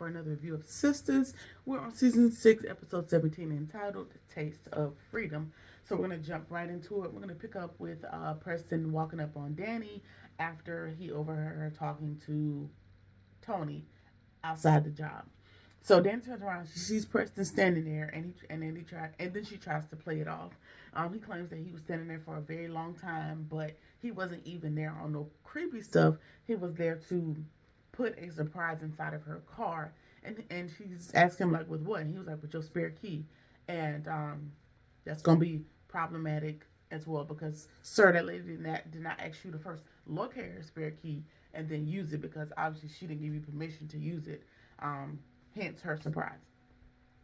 for another review of Sisters. We're on season 6, episode 17, entitled Taste of Freedom. So we're going to jump right into it. We're going to pick up with Preston walking up on Danny after he overheard her talking to Tony outside the job. So Danny turns around, she sees Preston standing there, and then she tries to play it off. He claims that he was standing there for a very long time, but he wasn't even there on no creepy stuff. He was there to put a surprise inside of her car, and she's asking him like, with what? And he was like, with your spare key, and that's gonna be problematic as well because, sir, that lady did not ask you to first locate her spare key and then use it because obviously she didn't give you permission to use it. Hence her surprise.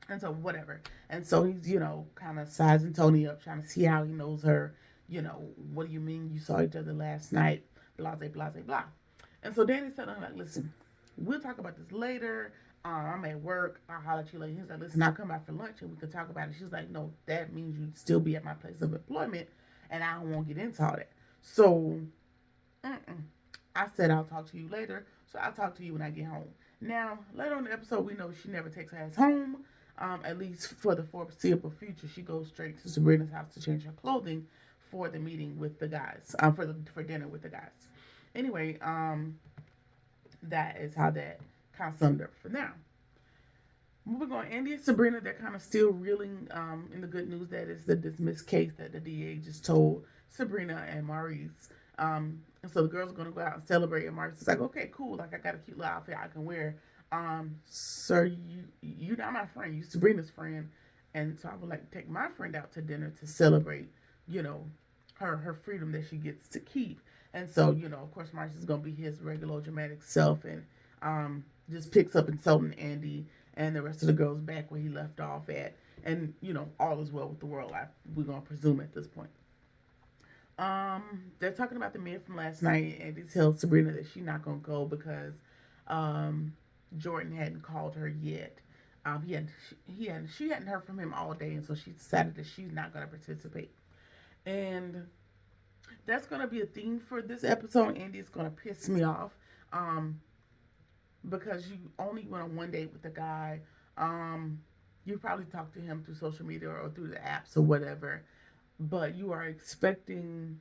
And so whatever. And so he's, kind of sizing Tony up, trying to see how he knows her. What do you mean you saw each other last night? Blah, blah, blah, blah. And so Danny's telling her, like, listen, we'll talk about this later. I'm at work. I'll holler at you later. He's like, listen, I'll come back for lunch and we can talk about it. She's like, no, that means you'd still be at my place of employment and I don't want to get into all that. So, I said I'll talk to you later. So I'll talk to you when I get home. Now, later on in the episode, we know she never takes her ass home. At least for the foreseeable future, she goes straight to Sabrina's house to change her clothing for the meeting with the guys, for dinner with the guys. Anyway, that is how that kind of summed up for now. Moving on, Andy and Sabrina, they're kind of still reeling in the good news that is the dismissed case that the DA just told Sabrina and Maurice. And so the girls are going to go out and celebrate, and Maurice is like, okay, cool, like I got a cute little outfit I can wear. Sir, you not my friend, you Sabrina's friend, and so I would like to take my friend out to dinner to celebrate, her freedom that she gets to keep. And so, of course, Maurice is gonna be his regular dramatic self, and just picks up insulting Andy and the rest of the girls back where he left off at, and all is well with the world. We're gonna presume at this point. They're talking about the men from last night, and he tells Sabrina that she's not gonna go because Jordan hadn't called her yet. She hadn't heard from him all day, and so she decided that she's not going to participate. And that's going to be a theme for this episode. Andy's going to piss me off, because you only went on one date with the guy. You probably talked to him through social media or through the apps or whatever, but you are expecting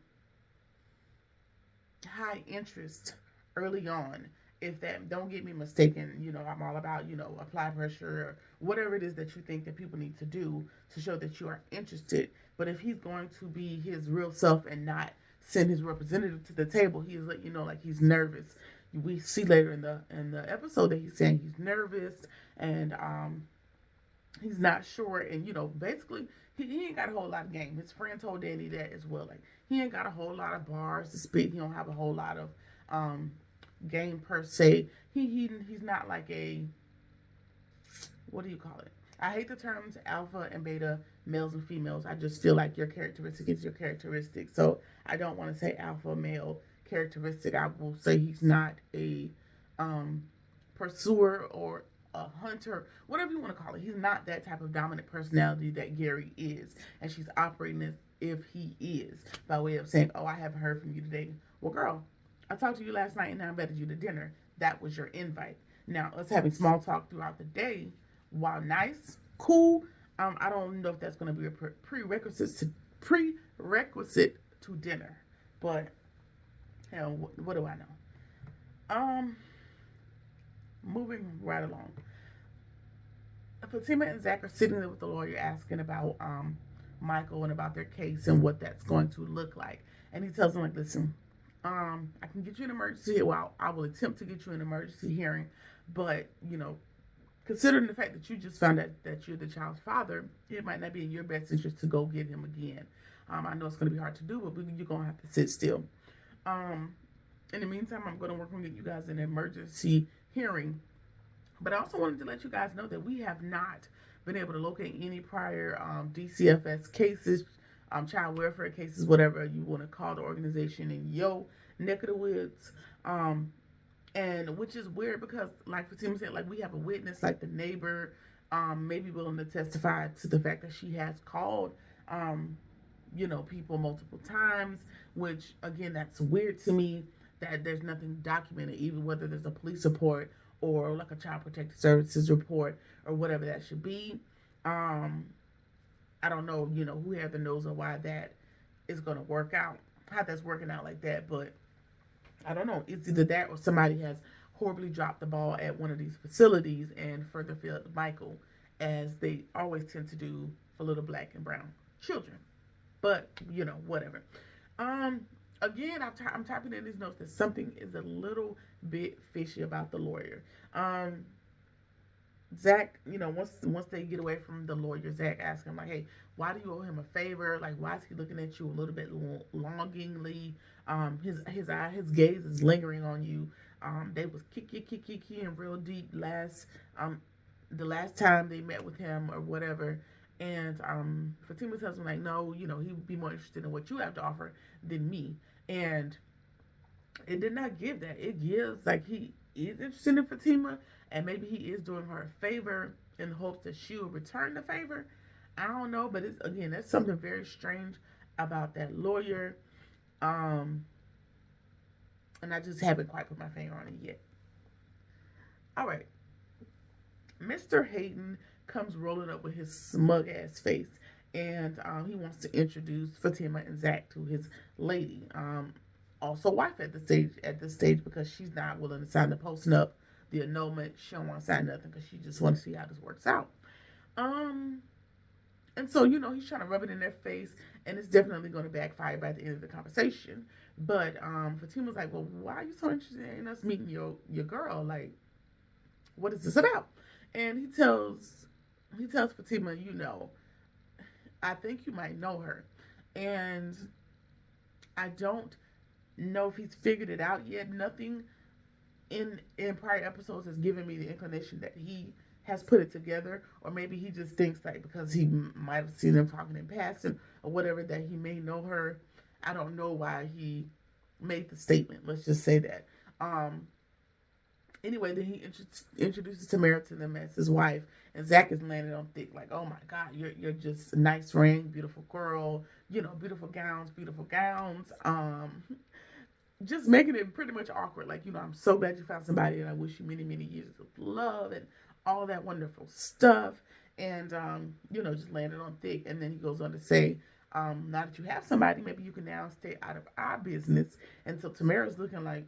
high interest early on. If that, don't get me mistaken, I'm all about, apply pressure or whatever it is that you think that people need to do to show that you are interested. But if he's going to be his real self and not send his representative to the table, he's letting you know like he's nervous. We see later in the episode that he's saying he's nervous and he's not sure, and basically he ain't got a whole lot of game. His friend told Danny that as well. Like he ain't got a whole lot of bars to spit. He don't have a whole lot of game per se. He's not like a, what do you call it? I hate the terms alpha and beta, males and females. I just feel like your characteristic is your characteristic. So I don't want to say alpha male characteristic. I will say he's not a pursuer or a hunter, whatever you want to call it. He's not that type of dominant personality that Gary is, and she's operating as if he is, by way of saying, oh, I haven't heard from you today. Well, girl, I talked to you last night and I invited you to dinner. That was your invite. Now, us having small talk throughout the day, while nice, cool, I don't know if that's going to be a prerequisite to dinner. But, hell, what do I know? Moving right along. Fatima and Zach are sitting there with the lawyer asking about Michael and about their case and what that's going to look like. And he tells them, like, listen, I can get you an emergency. Well, I will attempt to get you an emergency hearing, but considering the fact that you just found out that you're the child's father, it might not be in your best interest to go get him again. I know it's going to be hard to do, but you're going to have to sit still. In the meantime, I'm going to work on getting you guys an emergency hearing. But I also wanted to let you guys know that we have not been able to locate any prior DCFS cases, child welfare cases, whatever you want to call the organization in your neck of the woods. And which is weird because, like Fatima said, like we have a witness, like the neighbor, maybe willing to testify to the fact that she has called, people multiple times, which again, that's weird to me that there's nothing documented, even whether there's a police report or like a child protective services report or whatever that should be. Um, I don't know, who had the nose on why that is going to work out, how that's working out like that, but I don't know. It's either that or somebody has horribly dropped the ball at one of these facilities and further failed Michael, as they always tend to do for little black and brown children. But, whatever. Um, Again, I'm typing in these notes that something is a little bit fishy about the lawyer. Zach, once they get away from the lawyer, Zach asks him like, "Hey, why do you owe him a favor? Like, why is he looking at you a little bit longingly? His gaze is lingering on you. They was kicking real deep the last time they met with him or whatever." And Fatima tells him like, "No, he would be more interested in what you have to offer than me." And it did not give that. It gives like he is interested in Fatima, and maybe he is doing her a favor in the hopes that she will return the favor. I don't know, but it's again, that's something very strange about that lawyer. Um, and I just haven't quite put my finger on it yet. All right, Mr. Hayden comes rolling up with his smug ass face, and he wants to introduce Fatima and Zach to his lady. Also wife at this stage because she's not willing to sign the posting up, the annulment. She don't want to sign nothing because she just wants to see how this works out. Um, and so he's trying to rub it in their face, and it's definitely going to backfire by the end of the conversation. But Fatima's like, "Well, why are you so interested in us meeting your girl? Like, what is this about?" And he tells Fatima, "I think you might know her, and I don't know if he's figured it out yet. Nothing in prior episodes has given me the inclination that he has put it together, or maybe he just thinks like because he might have seen them talking in passing or whatever that he may know her. I don't know why he made the statement. Let's just say that." Anyway, then he introduces Tamara to them as his wife, and Zach is landing on thick, like, "Oh my God, you're just a nice ring, beautiful girl, beautiful gowns, beautiful gowns." Just making it pretty much awkward, like, "I'm so glad you found somebody, and I wish you many, many years of love and all that wonderful stuff." And just landing on thick, and then he goes on to say, "Now that you have somebody, maybe you can now stay out of our business." And so Tamara's looking like,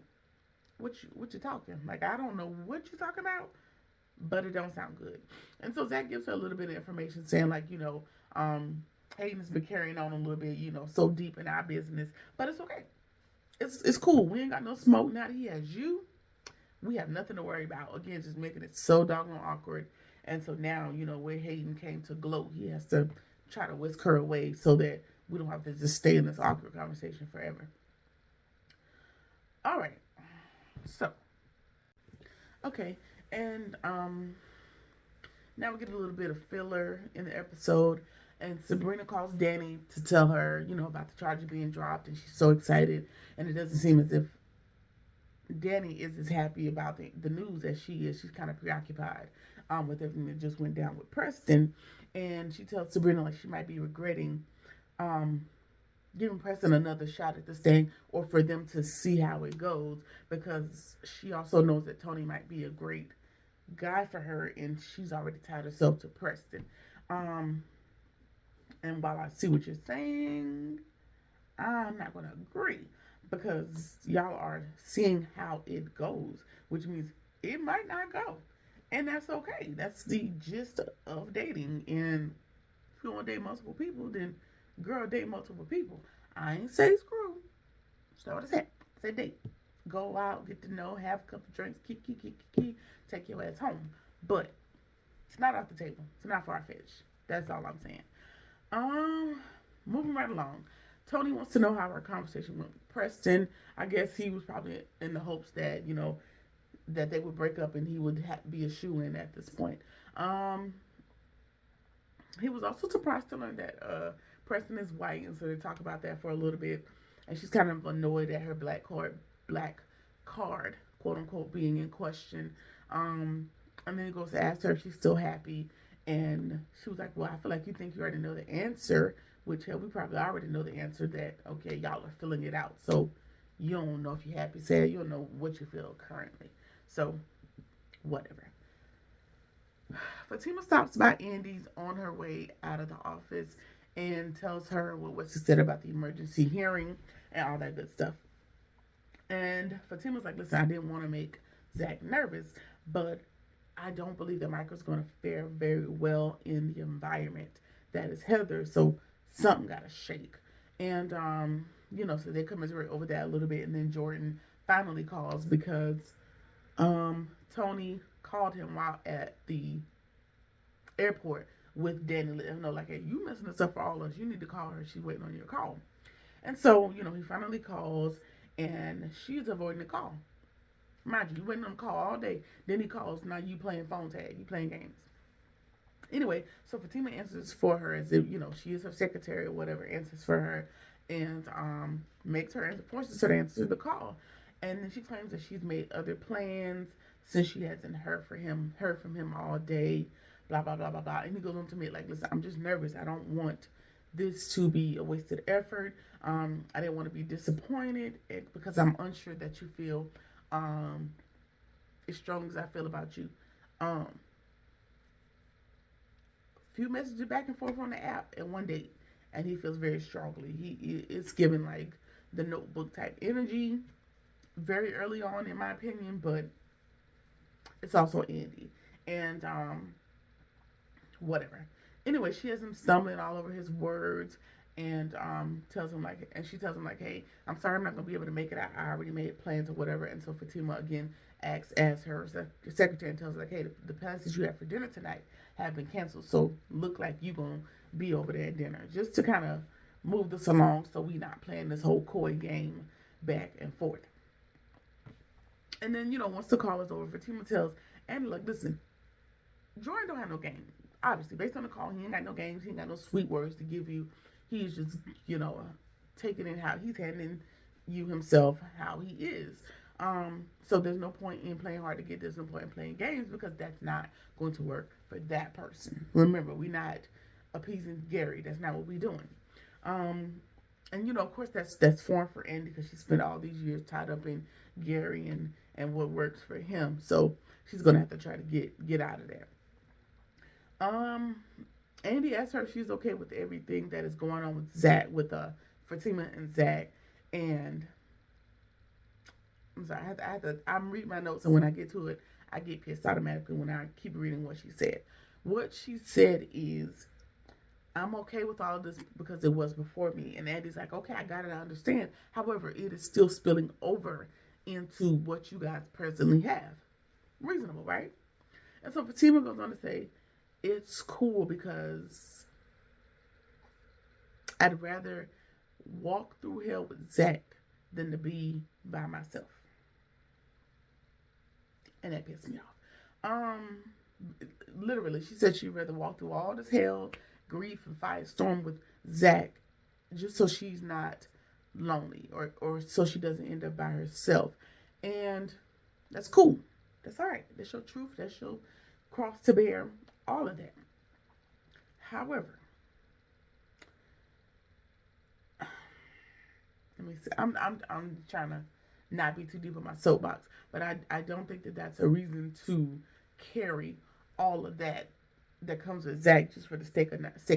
what you talking? Like, I don't know what you're talking about, but it don't sound good. And so Zach gives her a little bit of information saying like, Hayden's been carrying on a little bit, so deep in our business, but it's okay. It's cool. We ain't got no smoke now that he has you. We have nothing to worry about. Again, just making it so doggone awkward. And so now, where Hayden came to gloat, he has to try to whisk her away so that we don't have to just stay in this awkward conversation forever. All right. So, okay, and now we get a little bit of filler in the episode, and Sabrina calls Danny to tell her, about the charges being dropped, and she's so excited, and it doesn't seem as if Danny is as happy about the news as she is. She's kind of preoccupied with everything that just went down with Preston, and she tells Sabrina like she might be regretting um, giving Preston another shot at this thing, or for them to see how it goes, because she also knows that Tony might be a great guy for her, and she's already tied herself to Preston. Um, and while I see what you're saying, I'm not going to agree, because y'all are seeing how it goes, which means it might not go. And that's okay. That's the gist of dating. And if you want to date multiple people, then girl, date multiple people. I ain't say screw. That's not what I said. I said date. Go out, get to know, have a couple drinks, take your ass home. But it's not off the table. It's not far-fetched. That's all I'm saying. Moving right along. Tony wants to know how our conversation went with Preston. I guess he was probably in the hopes that, that they would break up and he would be a shoo-in at this point. He was also surprised to learn that Preston is white, and so they talk about that for a little bit. And she's kind of annoyed at her black card, quote unquote, being in question. And then he goes to ask her if she's still happy, and she was like, "Well, I feel like you think you already know the answer," which we probably already know the answer, that okay, y'all are filling it out, so you don't know if you're happy, sad, you don't know what you feel currently. So Whatever. Fatima stops by Andy's on her way out of the office and tells her what she said about the emergency hearing and all that good stuff. And Fatima's like, listen, I didn't want to make Zach nervous, but I don't believe that Michael's going to fare very well in the environment that is Heather. So something got to shake. And, so they commiserate over that a little bit. And then Jordan finally calls because Tony called him while at the airport with Danny, let him know, like, hey, you messing this up for all of us. You need to call her. She's waiting on your call. And so, he finally calls and she's avoiding the call. Mind you, waiting on the call all day. Then he calls. Now you playing phone tag. You playing games. Anyway, so Fatima answers for her as if, she is her secretary or whatever, answers for her and forces her to answer the call. And then she claims that she's made other plans since she hasn't heard from him all day, blah, blah, blah, blah, blah. And he goes on to me like, listen, I'm just nervous. I don't want this to be a wasted effort. I didn't want to be disappointed because I'm unsure that you feel as strong as I feel about you. Few messages back and forth on the app and one date, and he feels very strongly. It's given like the Notebook type energy very early on, in my opinion, but it's also Andy. And whatever. Anyway, she has him stumbling all over his words and she tells him like, hey, I'm sorry I'm not gonna be able to make it. I already made plans or whatever. And so Fatima again acts as her secretary and tells her like, hey, the plans that you have for dinner tonight have been canceled. So look like you gonna be over there at dinner, just to kind of move this along so we not playing this whole coy game back and forth. And then, once the call is over, Fatima tells Andy, like, listen, Jordan don't have no game. Obviously, based on the call, he ain't got no games. He ain't got no sweet words to give you. He's just, taking it how he's handling you himself, how he is. So there's no point in playing hard to get. There's no point in playing games because that's not going to work for that person. Remember, we're not appeasing Gary. That's not what we're doing. And of course, that's foreign for Andy because she spent all these years tied up in Gary and what works for him. So she's gonna have to try to get out of there. Andy asks her if she's okay with everything that is going on with Zach, with Fatima and Zach. And I'm sorry, I'm reading my notes, and when I get to it, I get pissed automatically when I keep reading what she said. What she said is, I'm okay with all of this because it was before me. And Andy's like, okay, I got it, I understand. However, it is still spilling over into what you guys presently have. Reasonable, right? And so Fatima goes on to say, it's cool because I'd rather walk through hell with Zach than to be by myself. And that pissed me off. Literally, she said she'd rather walk through all this hell, grief, and firestorm with Zach just so she's not lonely or so she doesn't end up by herself. And that's cool. That's all right. That's your truth. That's your cross to bear. All of that. However, let me see. I'm trying to not be too deep in my soapbox, but I don't think that that's a reason to carry all of that comes with Zach just for the sake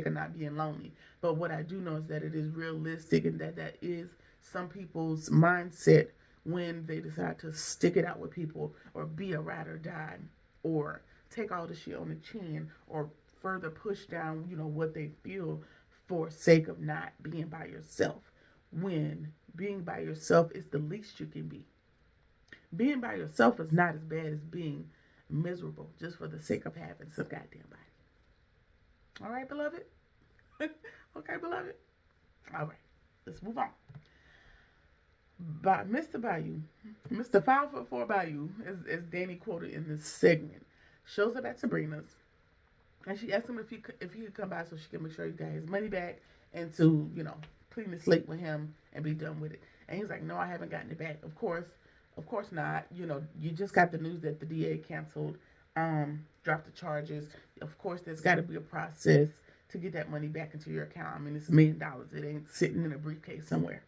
of not being lonely. But what I do know is that it is realistic and that is some people's mindset when they decide to stick it out with people or be a ride or die or take all the shit on the chin or further push down, what they feel for sake of not being by yourself. When being by yourself is the least you can be. Being by yourself is not as bad as being miserable just for the sake of having some goddamn body. All right, beloved? Okay, beloved? All right, let's move on. By Mr. Bayou, Mr. 5'4" Bayou, as Danny quoted in this segment, shows up at Sabrina's, and she asks him if he could come by so she can make sure he got his money back and to, clean the slate with him and be done with it. And he's like, no, I haven't gotten it back. Of course not. You just got the news that the DA canceled, dropped the charges. Of course, there's got to be a process to get that money back into your account. I mean, it's $1 million. It ain't sitting in a briefcase somewhere.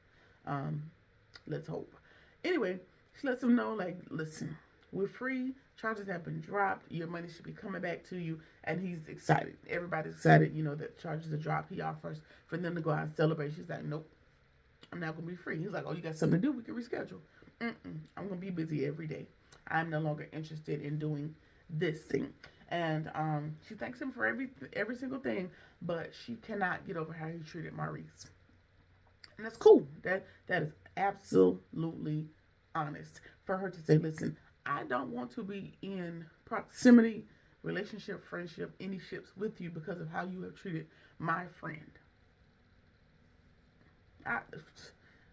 Let's hope. Anyway, she lets him know, like, listen, We're free. Charges have been dropped. Your money should be coming back to you. And he's excited. Everybody's excited, that charges are dropped. He offers for them to go out and celebrate. She's like, nope, I'm not going to be free. He's like, oh, you got something to do? We can reschedule. I'm going to be busy every day. I'm no longer interested in doing this thing. And she thanks him for every single thing, but she cannot get over how he treated Maurice. And that's cool. That is absolutely honest for her to say, listen, I don't want to be in proximity, relationship, friendship, any ships with you because of how you have treated my friend.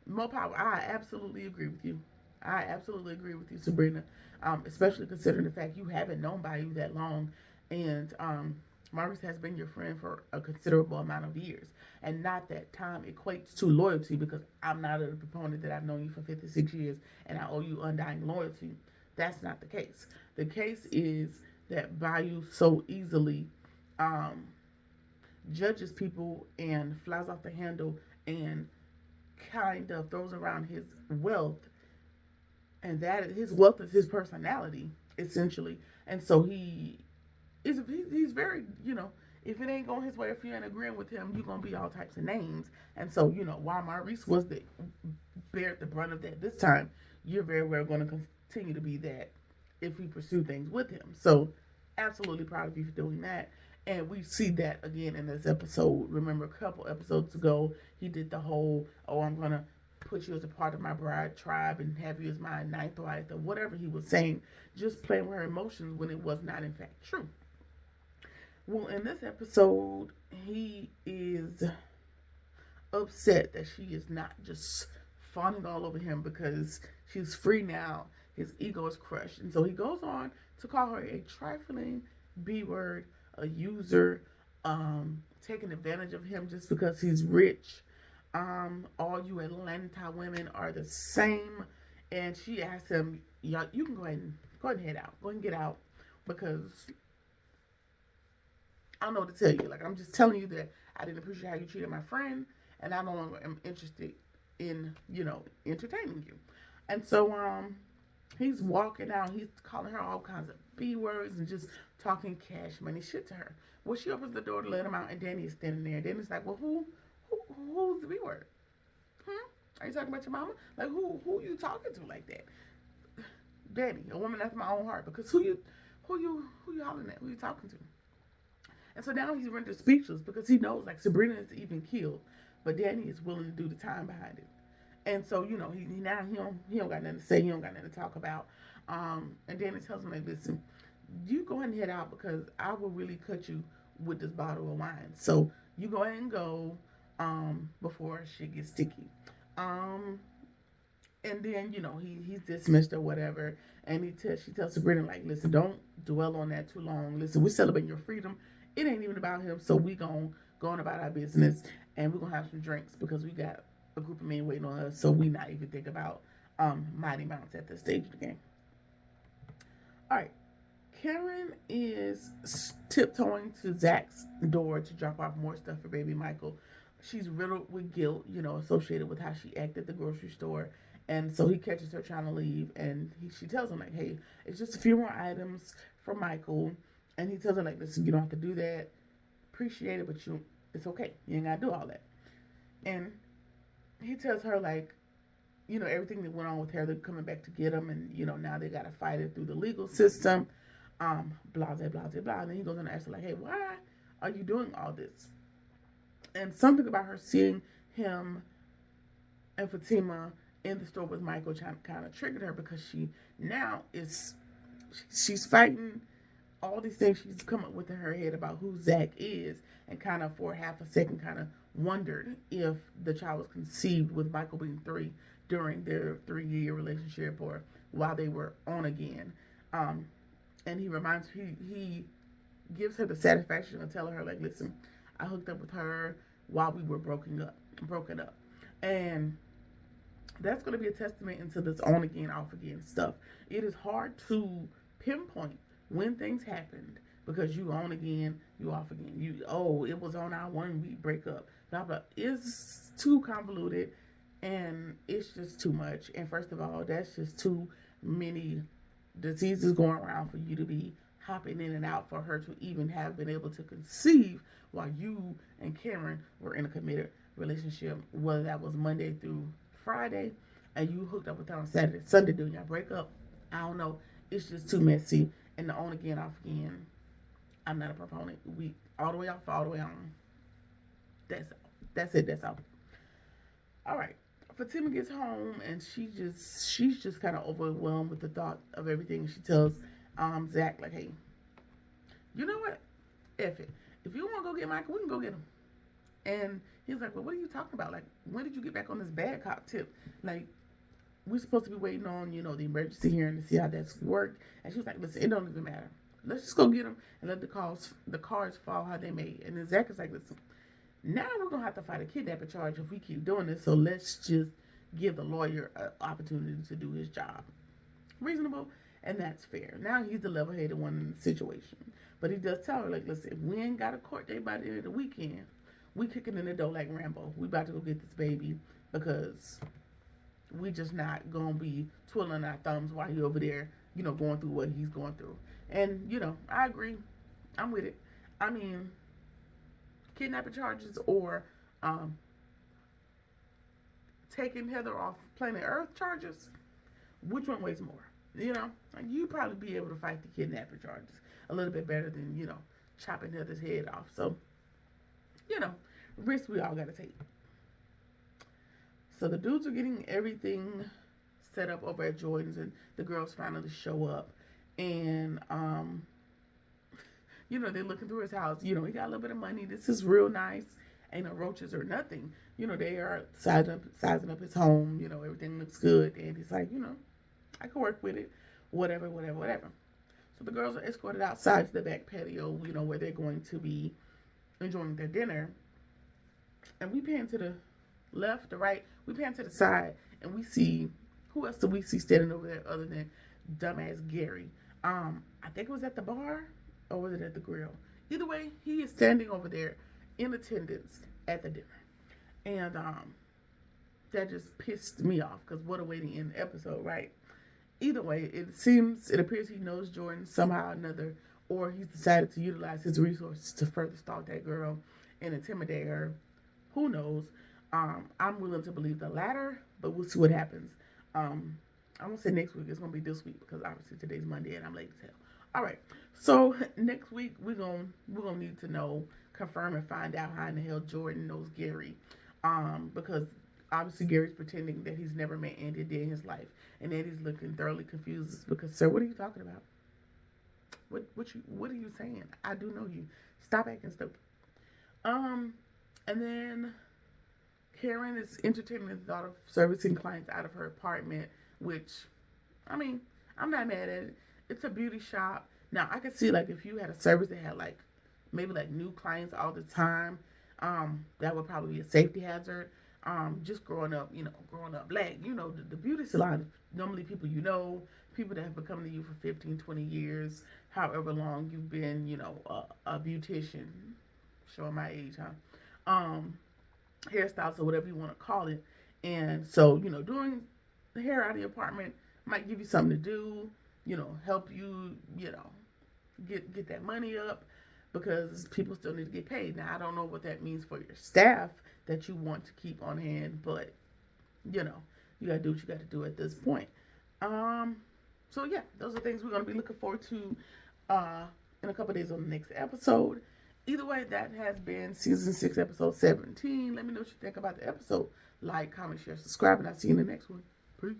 More power. I absolutely agree with you. I absolutely agree with you, Sabrina. Especially considering the fact you haven't known Bayou that long, and Maurice has been your friend for a considerable amount of years, and not that time equates to loyalty, because I'm not a proponent that I've known you for 56 years and I owe you undying loyalty. That's not the case. The case is that Bayou so easily um, judges people and flies off the handle and kind of throws around his wealth, and that his wealth is his personality essentially. And so he's very, if it ain't going his way, if you ain't agreeing with him, you're gonna be all types of names. And so, while Maurice was the bear the brunt of that this time, you're very well going to continue to be that if we pursue things with him. So absolutely proud of you for doing that. And we see that again in this episode. Remember, a couple episodes ago, he did the whole, oh, I'm going to put you as a part of my bride tribe and have you as my ninth wife, or whatever he was saying, just playing with her emotions when it was not in fact true. Well, in this episode, he is upset that she is not just fawning all over him because she's free now. His ego is crushed. And so he goes on to call her a trifling B word, a user, taking advantage of him just because he's rich. All you Atlanta women are the same. And she asked him, "Y'all, you can go ahead and head out. Go ahead and get out, because I don't know what to tell you. Like, I'm just telling you that I didn't appreciate how you treated my friend, and I no longer am interested in, entertaining you." And so he's walking out. He's calling her all kinds of B words and just talking cash money shit to her. Well, she opens the door to let him out, and Danny is standing there. Danny's like, well, who's the B word? Are you talking about your mama? Like, who you talking to like that? Danny, a woman after my own heart. Because who you hollering at? Who you talking to? And so now he's rendered speechless because he knows, like, Sabrina is even killed, but Danny is willing to do the time behind it. And so, he don't got nothing to say. He don't got nothing to talk about. And Danny tells him, like, listen, you go ahead and head out because I will really cut you with this bottle of wine. So you go ahead and go before shit gets sticky. And then, he's dismissed or whatever. And she tells Sabrina, like, listen, don't dwell on that too long. Listen, we're celebrating your freedom. It ain't even about him. So we gonna go on about our business, and we're gonna have some drinks because we got a group of men waiting on us. So we not even think about mighty mounts at this stage of the game. All right. Karen is tiptoeing to Zach's door to drop off more stuff for baby Michael. She's riddled with guilt, associated with how she acted at the grocery store. And so he catches her trying to leave, and she tells him, like, hey, it's just a few more items for Michael. And he tells her, like, listen, you don't have to do that. Appreciate it, but it's okay. You ain't got to do all that. And he tells her, like, everything that went on with her, they're coming back to get him, and, now they got to fight it through the legal system, blah, blah, blah, blah, blah. And then he goes on and asks her, like, hey, why are you doing all this? And something about her seeing him and Fatima in the store with Michael kind of triggered her, because she's fighting all these things she's come up with in her head about who Zach is, and kind of for half a second kind of wondered if the child was conceived with Michael being 3 during their 3-year relationship or while they were on again. And he gives her the satisfaction of telling her, like, listen, I hooked up with her while we were broken up. And that's going to be a testament into this on again, off again stuff. It is hard to pinpoint when things happened, because you on again, you off again. It was on our 1 week breakup. Blah, blah. It's too convoluted, and it's just too much. And first of all, that's just too many disease is going around for you to be hopping in and out, for her to even have been able to conceive while you and Karen were in a committed relationship, whether that was Monday through Friday and you hooked up with her on Saturday, Sunday during your breakup. I don't know. It's just too messy. And the on again, off again, I'm not a proponent. We all the way off, all the way on. That's it. That's all. All right. Fatima gets home and she's just kind of overwhelmed with the thought of everything. She tells Zach, like, hey, you know what? F it. If you want to go get Michael, we can go get him. And he's like, well, what are you talking about? Like, when did you get back on this bad cop tip? Like, we're supposed to be waiting on, the emergency hearing to see how that's worked. And she was like, listen, it don't even matter. Let's just go get him and let the cards fall how they may. And then Zach is like, listen, now we're going to have to fight a kidnapping charge if we keep doing this. So let's just give the lawyer an opportunity to do his job. Reasonable, and that's fair. Now he's the level-headed one in the situation. But he does tell her, like, listen, if we ain't got a court date by the end of the weekend, we kicking in the door like Rambo. We about to go get this baby because we just not going to be twiddling our thumbs while he over there, going through what he's going through. And, I agree. I'm with it. I mean, kidnapping charges or taking Heather off planet Earth charges, which one weighs more? Like, you probably be able to fight the kidnapping charges a little bit better than, chopping Heather's head off. So, risk we all got to take. So the dudes are getting everything set up over at Jordan's, and the girls finally show up. And, they're looking through his house. He got a little bit of money. This is real nice. Ain't no roaches or nothing. They are sizing up his home. Everything looks good. And he's like, I can work with it. Whatever. So the girls are escorted outside to the back patio, where they're going to be enjoying their dinner. And we pan to the left, the right. We pan to the side, and we see, who else do we see standing over there other than dumbass Gary? I think it was at the bar, or was it at the grill? Either way, he is standing over there in attendance at the dinner. And that just pissed me off, because what a way to end the episode, right? Either way, it appears he knows Jordan somehow or another, or he's decided to utilize his resources to further stalk that girl and intimidate her. Who knows? I'm willing to believe the latter, but we'll see what happens. I won't say next week. It's going to be this week, because obviously today's Monday and I'm late as hell. All right. So next week we're gonna need to confirm and find out how in the hell Jordan knows Gary, because obviously Gary's pretending that he's never met Andy a day in his life, and Andy's looking thoroughly confused because, sir, what are you talking about? What are you saying? I do know you. Stop acting stupid. And then Karen is entertaining the thought of servicing clients out of her apartment, which, I mean, I'm not mad at it. It's a beauty shop. Now, I could see, like, if you had a service that had, like, maybe, like, new clients all the time, that would probably be a safety hazard. Just growing up black, the beauty salon, normally people people that have been coming to you for 15, 20 years, however long you've been, a beautician, showing my age, huh? Hairstyles or whatever you want to call it. And so, doing the hair out of the apartment might give you something to do, help you, get that money up, because people still need to get paid. Now, I don't know what that means for your staff that you want to keep on hand, but, you got to do what you got to do at this point. So, yeah, those are things we're going to be looking forward to in a couple of days on the next episode. Either way, that has been Season 6, Episode 17. Let me know what you think about the episode. Like, comment, share, subscribe, and I'll see you in the next one. Peace.